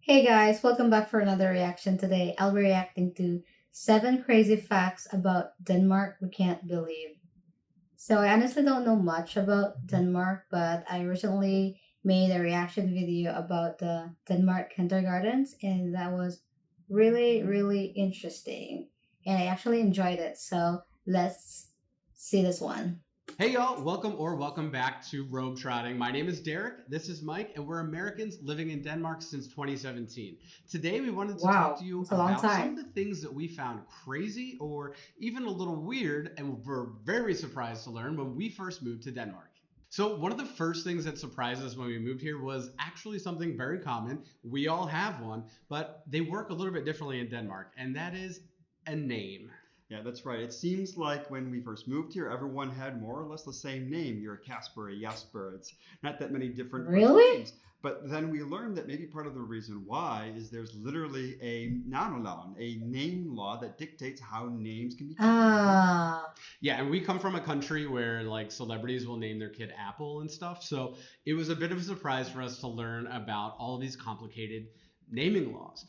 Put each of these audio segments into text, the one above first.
Hey guys, welcome back for another reaction. Today I'll be reacting to 7 crazy facts about Denmark we can't believe. So I honestly don't know much about Denmark, but I recently made a reaction video about the Denmark kindergartens, and that was really interesting. And I actually enjoyed it. So let's see this one. Hey y'all, welcome back to Robe Trotting. My name is Derek, this is Mike, and we're Americans living in Denmark since 2017. Today we wanted to talk to Wow, you it's a long about some of time. the things that we found crazy or even a little weird and were very surprised to learn when we first moved to Denmark. So, one of the first things that surprised us when we moved here was actually something very common. We all have one, but they work a little bit differently in Denmark, and that is a name. Yeah, that's right. It seems like when we first moved here, everyone had more or less the same name. You're a Casper, a Jasper. It's not that many different first Really? names. But then we learned that maybe part of the reason why is there's literally a nanolan, a name law that dictates how names can be taken in Denmark. Ah, Yeah, and we come from a country where like celebrities will name their kid Apple and stuff. So it was a bit of a surprise for us to learn about all of these complicated naming laws.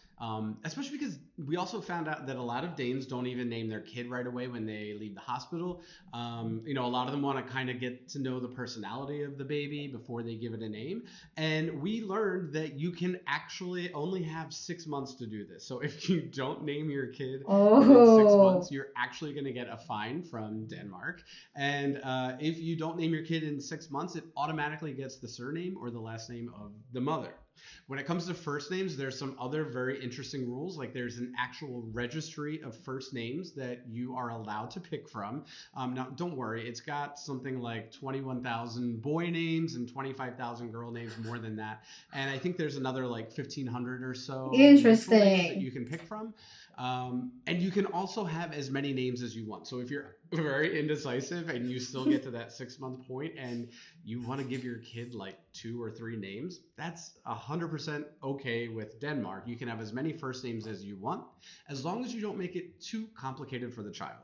Especially because we also found out that a lot of Danes don't even name their kid right away when they leave the hospital. A lot of them want to kind of get to know the personality of the baby before they give it a name. And we learned that you can actually only have 6 months to do this. So if you don't name your kid within 6 months, oh. you're actually going to get a fine from Denmark. And if you don't name your kid in 6 months, it automatically gets the surname or the last name of the mother. When it comes to first names, there's some other very interesting rules. Like there's an actual registry of first names that you are allowed to pick from. Now, don't worry, it's got something like 21,000 boy names and 25,000 girl names, more than that. And I think there's another like 1,500 or so neutral names that you Interesting. can pick from. And you can also have as many names as you want. So if you're very indecisive and you still get to that 6 month point and you want to give your kid like two or three names, that's 100% okay with Denmark. You can have as many first names as you want, as long as you don't make it too complicated for the child.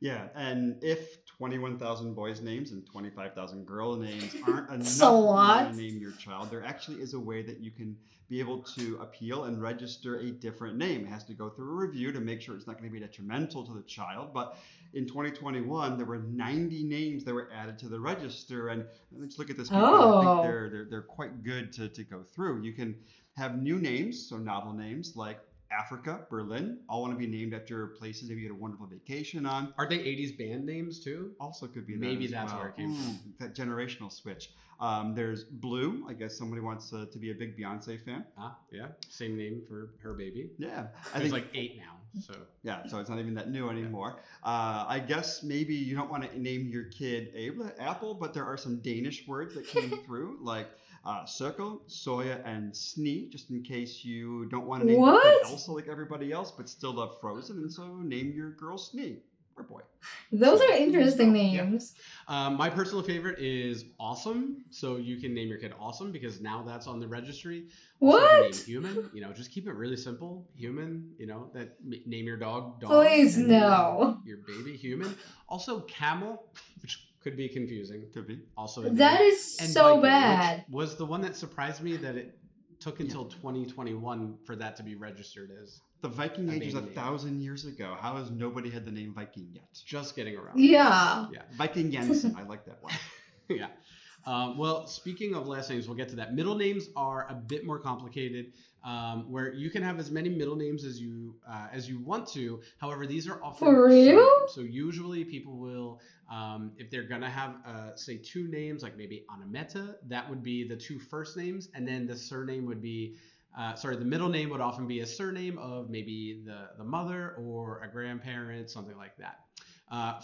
Yeah, and if 21,000 boys' names and 25,000 girl names aren't It's a enough if you want to lot. name your child, there actually is a way that you can be able to appeal and register a different name. It has to go through a review to make sure it's not going to be detrimental to the child. But in 2021, there were 90 names that were added to the register. And let's look at this because I think Oh. they're quite good to go through. You can have new names, so novel names like Africa, Berlin, all want to be named after places maybe you had a wonderful vacation on. Are they 80s band names too? Also could be that Maybe as that's where well. it came Ooh, from. that generational switch. There's Blue. I guess somebody wants to be a big Beyonce fan. Ah, yeah, same name for her baby. Yeah, I Who's think. like 8 now. So, Yeah, so it's not even that new yeah. anymore. I guess maybe you don't want to name your kid Apple, but there are some Danish words that came through, like circle, soya, and snee, just in case you don't want to name your kid What? Elsa like everybody else, but still love Frozen, and so name your girl Snee or boy. Those So are good news to interesting know. Yeah. names. My personal favorite is Awesome. So you can name your kid Awesome because now that's on the registry. Also, you can name What? Human. Just keep it really simple. Human. Name your dog Dog Please and no. your baby Human. Also Camel, which could be confusing. Could be. Also a That name. is And so Viking, which bad. was the one that surprised me that it took Yeah. until 2021 for that to be registered as The Viking a Age is baby a name. thousand years ago. How has nobody had the name Viking yet? Just getting around to it. Yeah. Yeah. Viking Jensen. I like that one. Yeah. Well, speaking of last names, we'll get to that. Middle names are a bit more complicated, where you can have as many middle names as you want to. However, these are often For real? surnames. So usually people will, if they're gonna have say two names, like maybe Anameta, that would be the two first names, and then the surname would be. The middle name would often be a surname of maybe the mother or a grandparent, something like that.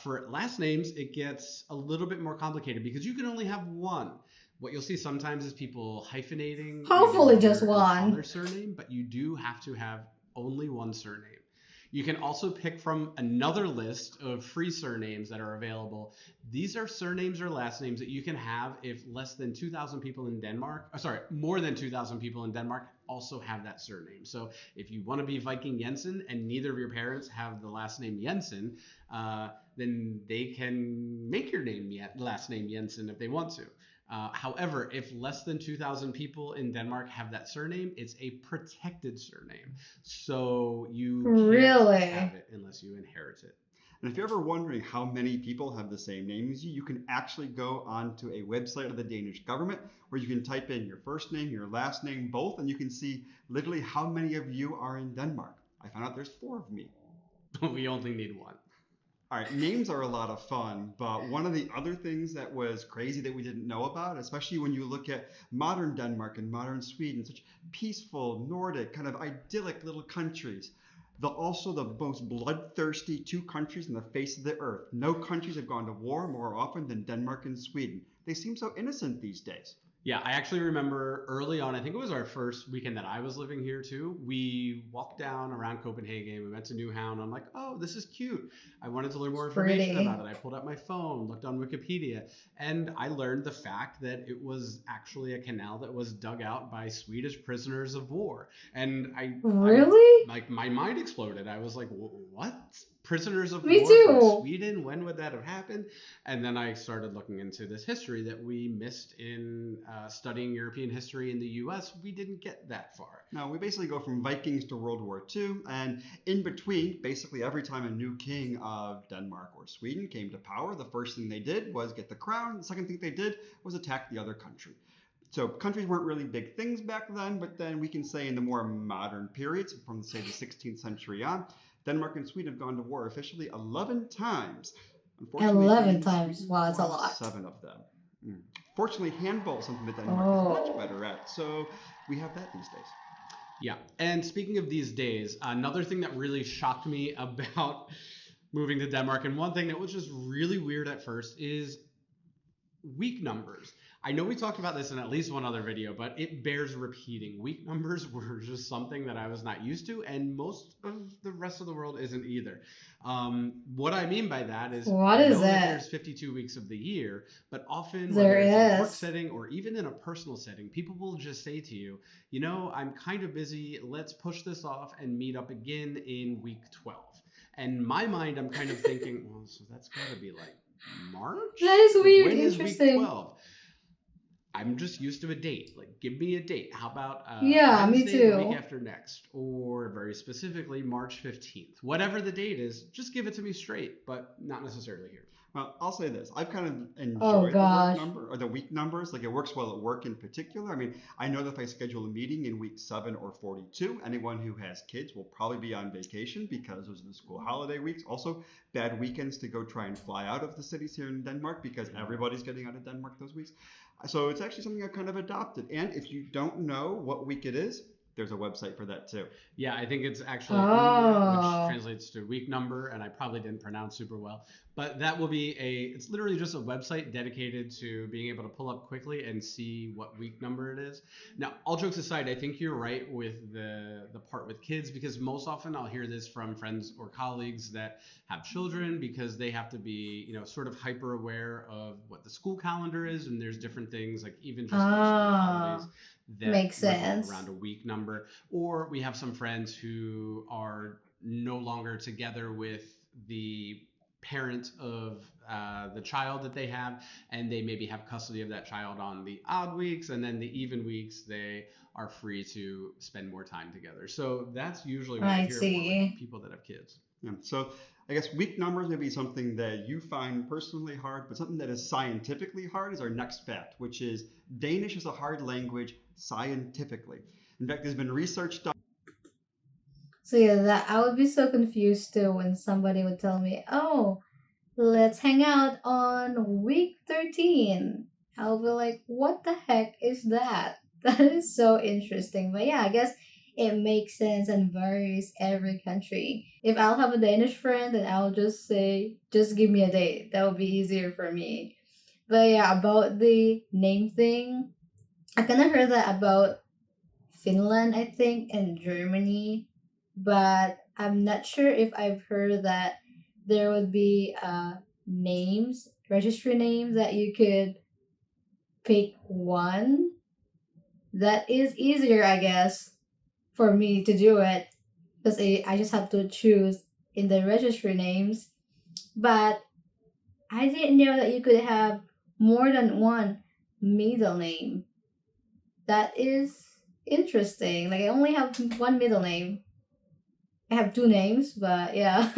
For last names, it gets a little bit more complicated because you can only have one. What you'll see sometimes is people hyphenating maybe Hopefully just mother and father one. surname, but you do have to have only one surname. You can also pick from another list of free surnames that are available. These are surnames or last names that you can have if less than 2,000 people in Denmark, more than 2,000 people in Denmark also have that surname. So if you want to be Viking Jensen and neither of your parents have the last name Jensen, then they can make your last name Jensen if they want to. However, if less than 2,000 people in Denmark have that surname, it's a protected surname. So you can't have Really? it unless you inherit it. And if you're ever wondering how many people have the same name as you, you can actually go onto a website of the Danish government where you can type in your first name, your last name, both, and you can see literally how many of you are in Denmark. I found out there's 4 of me. We only need one. All right, names are a lot of fun, but one of the other things that was crazy that we didn't know about, especially when you look at modern Denmark and modern Sweden, such peaceful, Nordic, kind of idyllic little countries, also the most bloodthirsty 2 countries on the face of the earth. No countries have gone to war more often than Denmark and Sweden. They seem so innocent these days. Yeah, I actually remember early on, I think it was our first weekend that I was living here too. We walked down around Copenhagen. We went to Newhound. I'm like, oh, this is cute. I wanted to learn more It's information about pretty. it. I pulled out my phone, looked on Wikipedia, and I learned the fact that it was actually a canal that was dug out by Swedish prisoners of war. And I Really? like my mind exploded. I was like, what? Prisoners of Me war from too. Sweden? When would that have happened? And then I started looking into this history that we missed in studying European history in the US. We didn't get that far. Now, we basically go from Vikings to World War II, and in between, basically every time a new king of Denmark or Sweden came to power, the first thing they did was get the crown. The second thing they did was attack the other country. So countries weren't really big things back then, but then we can say in the more modern periods, from say the 16th century on, Denmark and Sweden have gone to war officially 11 times. Unfortunately, 11 Sweden, times. Wow, that's a won lot. 7 of them. Fortunately, handball is something that Denmark is much Oh. better at, so we have that these days. Yeah. And speaking of these days, another thing that really shocked me about moving to Denmark, and one thing that was just really weird at first, is week numbers. I know we talked about this in at least one other video, but it bears repeating. Week numbers were just something that I was not used to, and most of the rest of the world isn't either. What I mean by that is What I is know that it? there's 52 weeks of the year, but often, There whether it's in a work is. setting or even in a personal setting, people will just say to you, you know, I'm kind of busy. Let's push this off and meet up again in week 12. And in my mind, I'm kind of thinking, well, so that's got to be like March? That is Like, weird. when is week Interesting. 12? I'm just used to a date. Like, give me a date. How about Yeah, me Wednesday, the week too. after next, or very specifically March 15th? Whatever the date is, just give it to me straight, but not necessarily here. Well, I'll say this. I've kind of Oh enjoyed the work gosh. number or the week numbers. Like it works well at work in particular. I mean, I know that if I schedule a meeting in week 7 or 42, anyone who has kids will probably be on vacation because those are the school holiday weeks. Also, bad weekends to go try and fly out of the cities here in Denmark because everybody's getting out of Denmark those weeks. So it's actually something I've kind of adopted. And if you don't know what week it is, there's a website for that too. Yeah, I think it's actually Uge, which Oh. translates to week number, and I probably didn't pronounce super well. But that will be it's literally just a website dedicated to being able to pull up quickly and see what week number it is. Now, all jokes aside, I think you're right with the part with kids, because most often I'll hear this from friends or colleagues that have children, because they have to be, you know, sort of hyper aware of what the school calendar is, and there's different things, like even just the school holidays Ah. that Makes revolve sense. around a week number. Or we have some friends who are no longer together with the parent of the child that they have, and they maybe have custody of that child on the odd weeks, and then the even weeks they are free to spend more time together. So that's usually what I I hear more with see. people that have kids. Yeah. So I guess week numbers may be something that you find personally hard, but something that is scientifically hard is our next fact, which is Danish is a hard language scientifically. In fact, there's been research done. So yeah, that I would be so confused too when somebody would tell me, "Oh, let's hang out on week 13." I'll be like, "What the heck is that?" That is so interesting. But yeah, I guess it makes sense and varies every country. If I'll have a Danish friend, then I'll just say, "Just give me a date." That would be easier for me. But yeah, about the name thing, I kind of heard that about Finland, I think, and Germany, but I'm not sure if I've heard that there would be names, registry names that you could pick one. That is easier, I guess, for me to do it because I just have to choose in the registry names. But I didn't know that you could have more than one. middle name. That is interesting. Like I only have one middle name. I have two names, but yeah.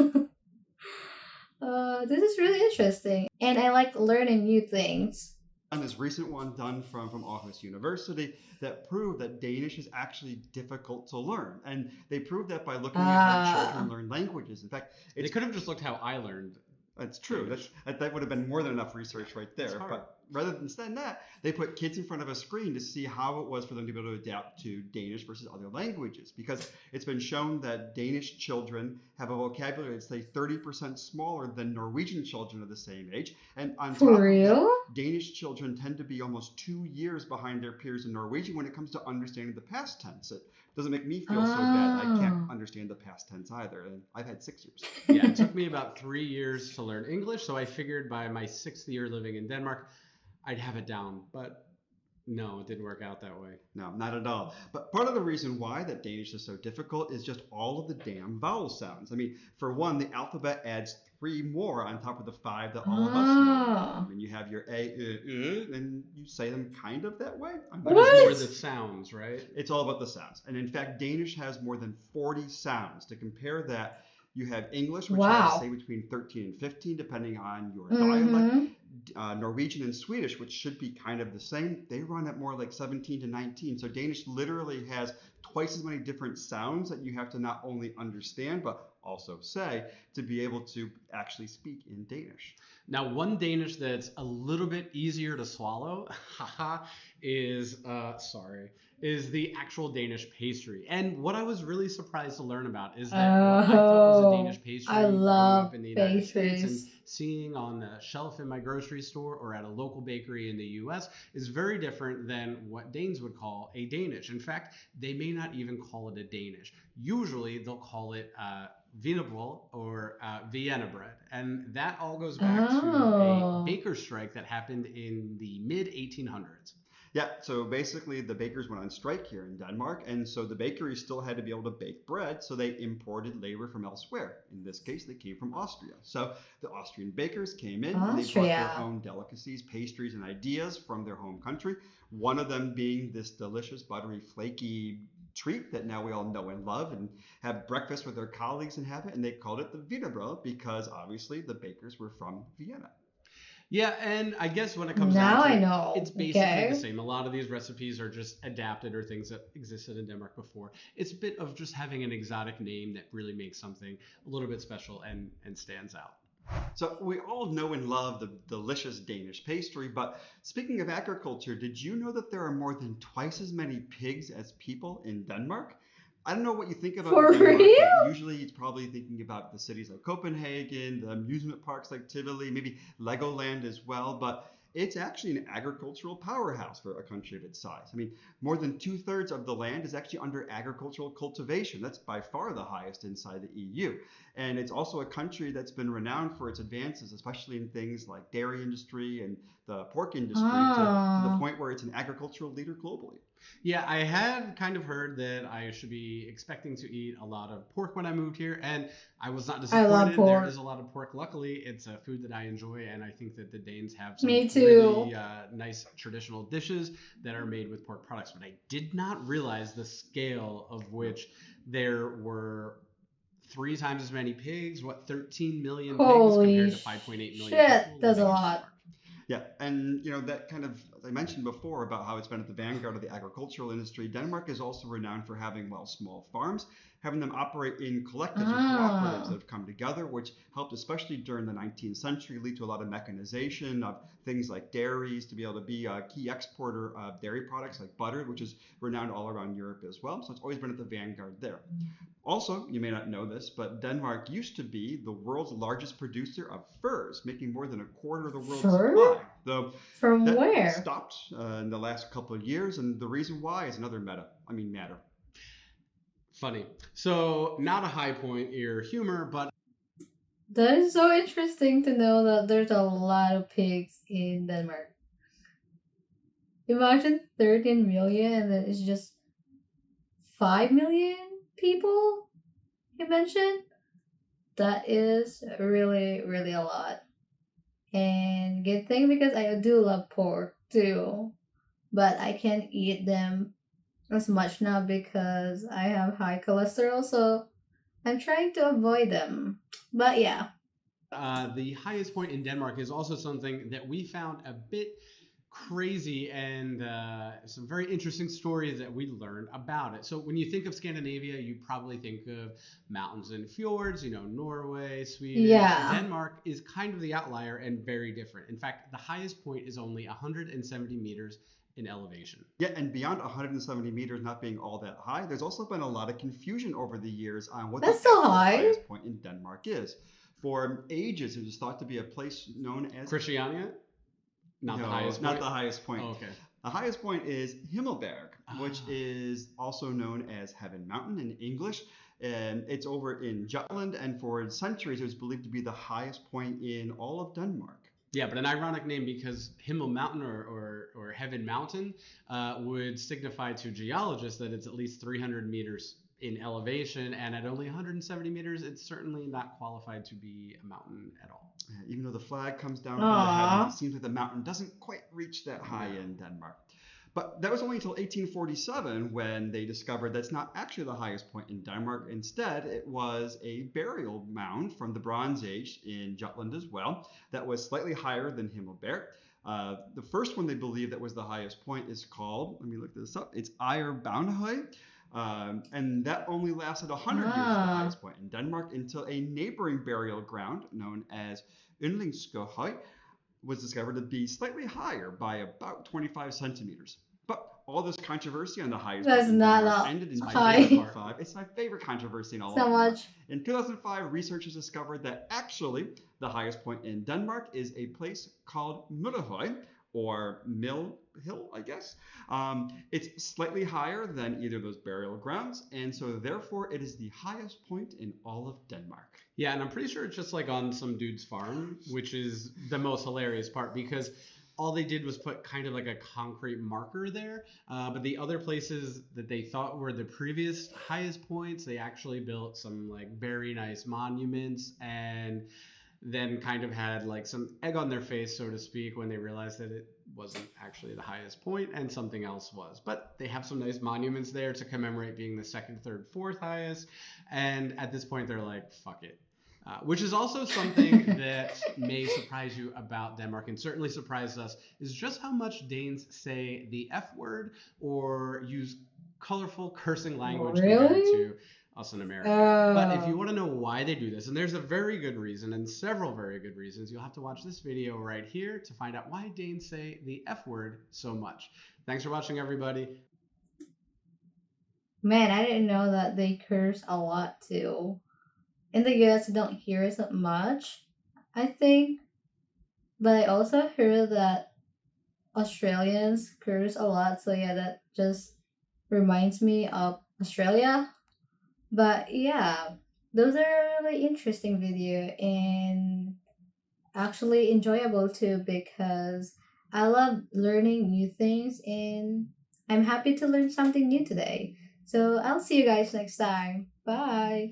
This is really interesting, and I like learning new things. On this recent one done from Aarhus University that proved that Danish is actually difficult to learn. And they proved that by looking at how children Ah, learn languages. In fact, They it's could have just looked how I learned That's true. Danish. That would have been more than enough research right It's there. hard. But rather than that, they put kids in front of a screen to see how it was for them to be able to adapt to Danish versus other languages. Because it's been shown that Danish children have a vocabulary that's say 30% smaller than Norwegian children of the same age. And on for top of that, real? Danish children tend to be almost 2 years behind their peers in Norwegian when it comes to understanding the past tense. It doesn't make me feel so bad. I can't Oh. understand the past tense either. And I've had 6 years. Yeah, it took me about 3 years to learn English, so I figured by my 6th year living in Denmark, I'd have it down. But no, it didn't work out that way. No, not at all. But part of the reason why that Danish is so difficult is just all of the damn vowel sounds. I mean, for one, the alphabet adds three more on top of the five that all of us know. I Ah. mean, you have your A, and you say them kind of that way. But it's more What? the sounds, right? It's all about the sounds. And in fact, Danish has more than 40 sounds. To compare that, you have English, which has, Wow. say, between 13 and 15, depending on your dialect. Mm-hmm. Norwegian and Swedish, which should be kind of the same, they run at more like 17 to 19. So Danish literally has twice as many different sounds that you have to not only understand, but also say to be able to actually speak in Danish. Now, one Danish that's a little bit easier to swallow, haha, is the actual Danish pastry. And what I was really surprised to learn about is that what I thought was a Oh, Danish pastry I growing love up in the United States and pastries. seeing on the shelf in my grocery store or at a local bakery in the US is very different than what Danes would call a Danish. In fact, they may not even call it a Danish. Usually they'll call it wienerbrød or Vienna bread. And that all goes back to a Oh. baker strike that happened in the mid 1800s. Yeah, so basically the bakers went on strike here in Denmark, and so the bakeries still had to be able to bake bread, so they imported labor from elsewhere. In this case, they came from Austria. So the Austrian bakers came in and they brought their Austria. own delicacies, pastries, and ideas from their home country. One of them being this delicious, buttery, flaky treat that now we all know and love and have breakfast with their colleagues and have it, and they called it the Wienerbrød because obviously the bakers were from Vienna. Yeah, and I guess when it comes down Now to I it, know. it's basically the Okay. same. A lot of these recipes are just adapted or things that existed in Denmark before. It's a bit of just having an exotic name that really makes something a little bit special and stands out. So we all know and love the delicious Danish pastry, but speaking of agriculture, did you know that there are more than twice as many pigs as people in Denmark? I don't know what you think about For Denmark, real? but usually it's probably thinking about the cities like Copenhagen, the amusement parks like Tivoli, maybe Legoland as well, but it's actually an agricultural powerhouse for a country of its size. I mean, more than two-thirds of the land is actually under agricultural cultivation. That's by far the highest inside the EU. And it's also a country that's been renowned for its advances, especially in things like dairy industry and the pork industry, to the Ah. point where it's an agricultural leader globally. Yeah, I had kind of heard that I should be expecting to eat a lot of pork when I moved here, and I was not I love disappointed. There is pork. a lot of pork. Luckily, it's a food that I enjoy, and I think that the Danes have some Me really too. nice traditional dishes that are made with pork products. But I did not realize the scale of which there were three times as many pigs, 13 million pigs Holy compared to 5.8 million shit. people That's a living in lot. Denmark. Yeah, and that kind of, as I mentioned before about how it's been at the vanguard of the agricultural industry, Denmark is also renowned for having, well, small farms, having them operate in collectives and cooperatives that Ah. have come together, which helped, especially during the 19th century, lead to a lot of mechanization of things like dairies to be able to be a key exporter of dairy products like butter, which is renowned all around Europe as well. So it's always been at the vanguard there. Also, you may not know this, but Denmark used to be the world's largest producer of furs, making more than a quarter of the world's Fur? supply. Though From that where? stopped in the last couple of years, and the reason why is another matter. Funny. So, not a high point ear humor, but That is so interesting to know that there's a lot of pigs in Denmark. Imagine 13 million and then it's just 5 million people you mentioned. That is really, really a lot. And good thing because I do love pork too, but I can't eat them as much now because I have high cholesterol, so I'm trying to avoid them. But yeah. The highest point in Denmark is also something that we found a bit crazy and some very interesting stories that we learned about it. So when you think of Scandinavia, you probably think of mountains and fjords, Norway, Sweden. Yeah. Denmark is kind of the outlier and very different. In fact, the highest point is only 170 meters in elevation. Yeah, and beyond 170 meters not being all that high, there's also been a lot of confusion over the years on what the That's so actual high. highest point in Denmark is. For ages, it was thought to be a place known as Christiania? Not the highest not point? the highest point. Oh, okay. The highest point is Himmelberg, which Ah. is also known as Heaven Mountain in English. And it's over in Jutland, and for centuries it was believed to be the highest point in all of Denmark. Yeah, but an ironic name because Himmel Mountain or Heaven Mountain would signify to geologists that it's at least 300 meters in elevation, and at only 170 meters, it's certainly not qualified to be a mountain at all. Even though the flag comes down from the heavens, Aww. it seems like the mountain doesn't quite reach that high in Denmark. But that was only until 1847 when they discovered that's not actually the highest point in Denmark. Instead, it was a burial mound from the Bronze Age in Jutland as well that was slightly higher than Himmelberg. The first one they believe that was the highest point is called, let me look this up, it's Ejer Bavnehøj. And that only lasted 100 years as the Ah. highest point in Denmark until a neighboring burial ground known as Yndlingskøhøj was discovered to be slightly higher by about 25 centimeters. But all this controversy on the highest That's point in not Denmark that ended in high. 2005. It's my favorite controversy in all So of Denmark. much. In 2005, researchers discovered that actually the highest point in Denmark is a place called Møllehøj, or Mill Hill, I guess. It's slightly higher than either of those burial grounds, and so therefore it is the highest point in all of Denmark. Yeah, and I'm pretty sure it's just like on some dude's farm, which is the most hilarious part because all they did was put kind of like a concrete marker there. But the other places that they thought were the previous highest points, they actually built some like very nice monuments and then kind of had like some egg on their face, so to speak, when they realized that it wasn't actually the highest point and something else was. But they have some nice monuments there to commemorate being the second, third, fourth highest. And at this point, they're like, fuck it. Which is also something that may surprise you about Denmark and certainly surprised us is just how much Danes say the F word or use colorful cursing language compared Really? to us in America. But if you want to know why they do this, and there's a very good reason and several very good reasons, you'll have to watch this video right here to find out why Danes say the F word so much. Thanks for watching, everybody. Man, I didn't know that they curse a lot too. In the US, I don't hear it so much, I think. But I also heard that Australians curse a lot, so yeah, that just reminds me of Australia. But yeah, those are really interesting video and actually enjoyable too because I love learning new things and I'm happy to learn something new today. So I'll see you guys next time. Bye.